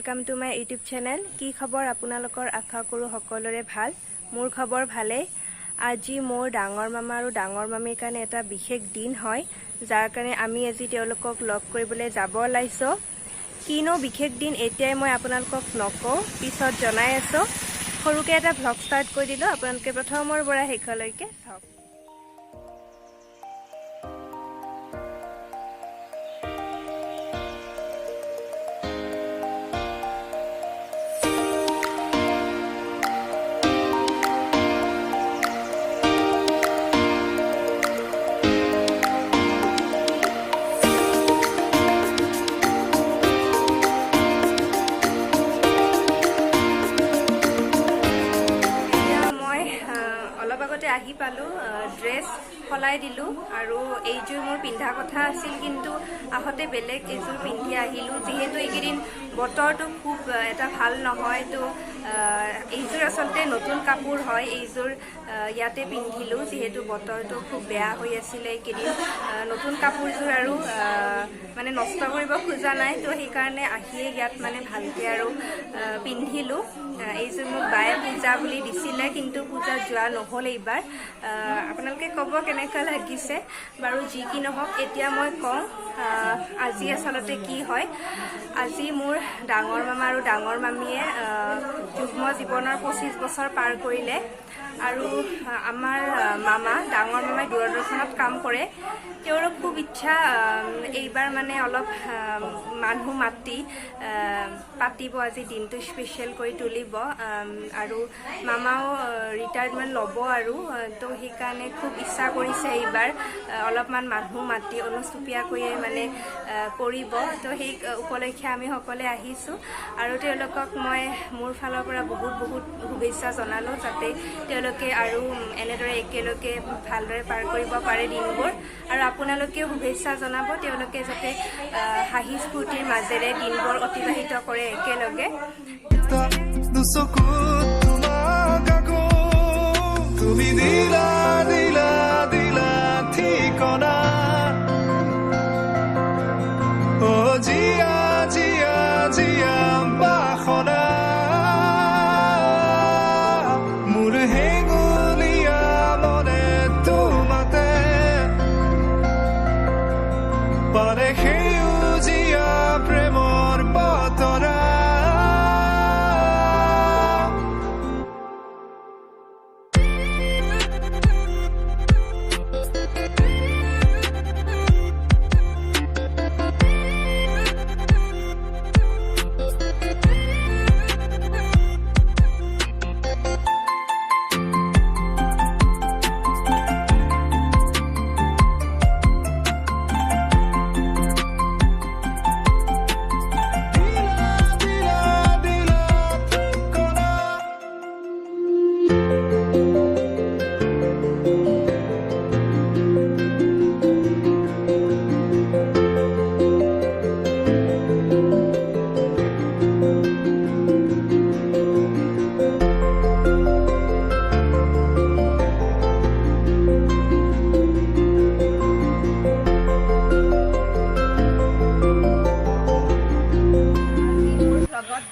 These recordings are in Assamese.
Welcome to my YouTube channel. की खबर आपनालोकर आशा करूँ सकलोरे भाल। मोर खबर भाले। আজি मोर डांगर मामा और डांगर मामीर कारण एटा विशेष दिन है, जार कारण आमी আজি तेओलोকক लग करिबले जाब ओलाइছো। किनो विशेष दिन एतियाई मैं आपनालोকক नकौ, पिছত जनाई आছো। सरुके एटा भ्लग स्टार्ट कर दिलो, आपनालोके प्रथমৰ পৰা শেষলৈকে চাওক। आহি पालो ड्रेस सलाई दिलु आरो एइजोर मोर पिंधा कथा आसिल, किन्तु आहते बेलेग एजोर पिंधि आहिलु। जेहेतु एकेदिन बतरটো खूब এটা ভাল নহয়, তো এইজোৰ আসলতে নতুন কাপোৰ হয়। এইজোৰ ইয়াতে পিন্ধিলো, যেহেতু বতৰটো খুব বেয়া হৈ আছিল। এইকেদিন নতুন কাপোৰজোৰ আৰু মানে নষ্ট কৰিব খোজা নাই, তো সেইকাৰণে আহিয়ে ইয়াত মানে ভালকে আৰু পিন্ধিলো। এইজোৰ মোক বায়ে পূজা বুলি দিছিলে, কিন্তু পূজা যোৱা নহ'ল এইবাৰ। আপোনালোকে ক'ব কেনেকুৱা লাগিছে বাৰু। যি কি নহওক এতিয়া মই কওঁ আজি আসলতে কি হয়। আজি মোৰ ডাঙৰ মামা আৰু ডাঙৰ মামীয়ে যুগ্ম জীৱনৰ 25 বছৰ পাৰ কৰিলে। আৰু আমাৰ মামা ডাঙৰ মামাই দূৰদৰ্শনত কাম কৰে। তেওঁৰো খুব ইচ্ছা এইবাৰ মানে অলপ মানুহ মাতি পাতিব, আজি দিনটো স্পেচিয়েল কৰি তুলিব। আৰু মামাও ৰিটায়াৰমেণ্ট ল'ব আৰু তো সেইকাৰণে খুব ইচ্ছা কৰিছে এইবাৰ অলপমান মানুহ মাতি অনুষ্টুপীয়াকৈয়ে মানে কৰিব। তো সেই উপলক্ষে আমি সকলে আহিছোঁ আৰু তেওঁলোকক মই মোৰ ফালৰ পৰা বহুত বহুত শুভেচ্ছা জনালোঁ, যাতে তেওঁলোকে আৰু এনেদৰে একেলগে ভালদৰে পাৰ কৰিব পাৰে দিনবোৰ। আৰু আপোনালোকেও শুভেচ্ছা জনাব, তেওঁলোকে যাতে হাঁহি স্ফূৰ্তিৰ মাজেৰে দিনবোৰ অতিবাহিত কৰে একেলগে। তুমি দিলা দিলা দিলা ঠিকনা, ও জিয়া জিয়া জিয়া বাসনা, মোৰ হেঙুলীয়া মনে তোমাতে পাৰে সেউজীয়া প্ৰেমৰ বতৰা।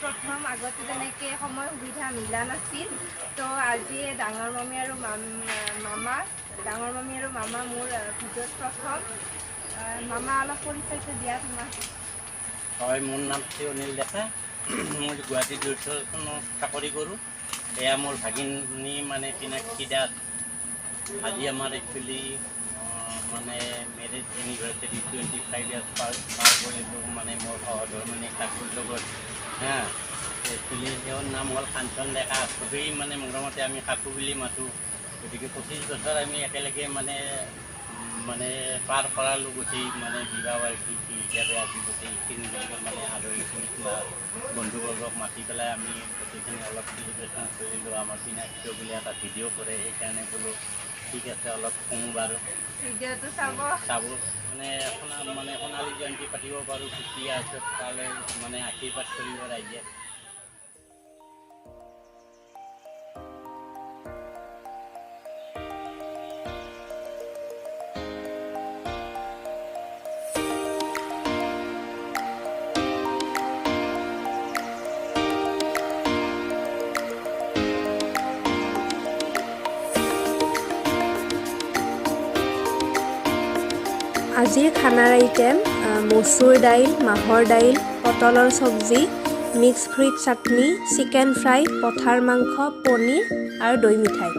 प्रथम आगते जेनेके समय सुविधा मिला नाছিল, तो আজি डांगर मामी और मामा डांगर मामी और मामा मोर भिडिओत प्रथम। मामा अलग परिचयটো দিয়া তোমাক। হয়, মোৰ নাম অনিল ডেকা। মই গুৱাহাটী দূৰদৰ্শনত চাকৰি কৰোঁ। এয়া মোৰ ভাগিনী মানে পিনাক্ষী দাস। আজি আমাৰ একচুৱেলি মানে মেৰেজ এনিভাৰ্চাৰি 25 ইয়াৰ্ছ পাৰ কৰিলোঁ মানে মোৰ সহধৰ্মিনী কাকুৰ লগত। একচুৱেলি তেওঁৰ নাম হ'ল কাঞ্চন ডেকা। খুবেই মানে মৰমতে আমি কাকু বুলি মাতোঁ। গতিকে 25 বছৰ আমি একেলগে মানে মানে পাৰ কৰালোঁ গোটেই মানে বিবাহ বাৰ্ষিকী হিচাপে। আজি গোটেইখিনি মানে আদৰিখিনি বন্ধুবৰ্গক মাতি পেলাই আমি গোটেইখিনি অলপ চেলিব্ৰেশ্যন কৰিলোঁ। আমাৰ পিনাক্ষী বুলি এটা ভিডিঅ' কৰে, সেইকাৰণে বোলো ঠিক আছে অলপ কওঁ বাৰু, ভিডিঅ'টো চাব মানে সোণালী জয়ন্তী পাতিব পাৰোঁ। খুচি আছে তালৈ মানে আশীৰ্বাদ কৰিব ৰাইজে। আজিৰ খানাৰ আইটেম মচুৰ দাইল, মাহৰ দাইল, পটলৰ চব্জি, মিক্স ফ্ৰুইট চাটনি, চিকেন ফ্ৰাই, পঠাৰ মাংস, পনীৰ আৰু দৈ মিঠাই।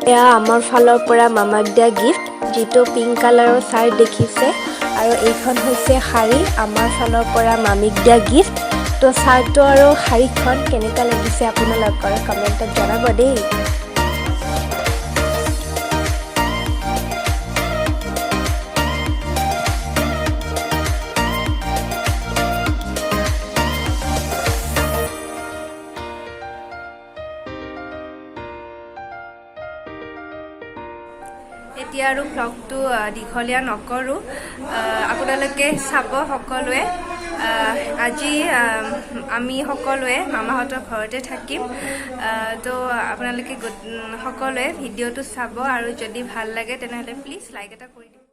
এয়া আমাৰ ফালৰ পৰা মামাক দিয়া গিফ্ট, যিটো পিংক কালাৰৰ চাৰ্ট দেখিছে, আৰু এইখন হৈছে শাৰী আমাৰ ফালৰ পৰা মামীক দিয়া গিফ্ট। তো চাৰ্টটো আৰু শাৰীখন কেনেকুৱা লাগিছে আপোনালোকৰ কমেণ্টত জনাব দেই। এতিয়া আৰু ভ্লগটো দীঘলীয়া নকৰোঁ, আপোনালোকে চাব সকলোৱে। আজি আমি সকলোৱে মামাহঁতৰ ঘৰতে থাকিম, তো আপোনালোকে সকলোৱে ভিডিঅ'টো চাব, আৰু যদি ভাল লাগে তেনেহ'লে প্লিজ লাইক এটা কৰি দিব।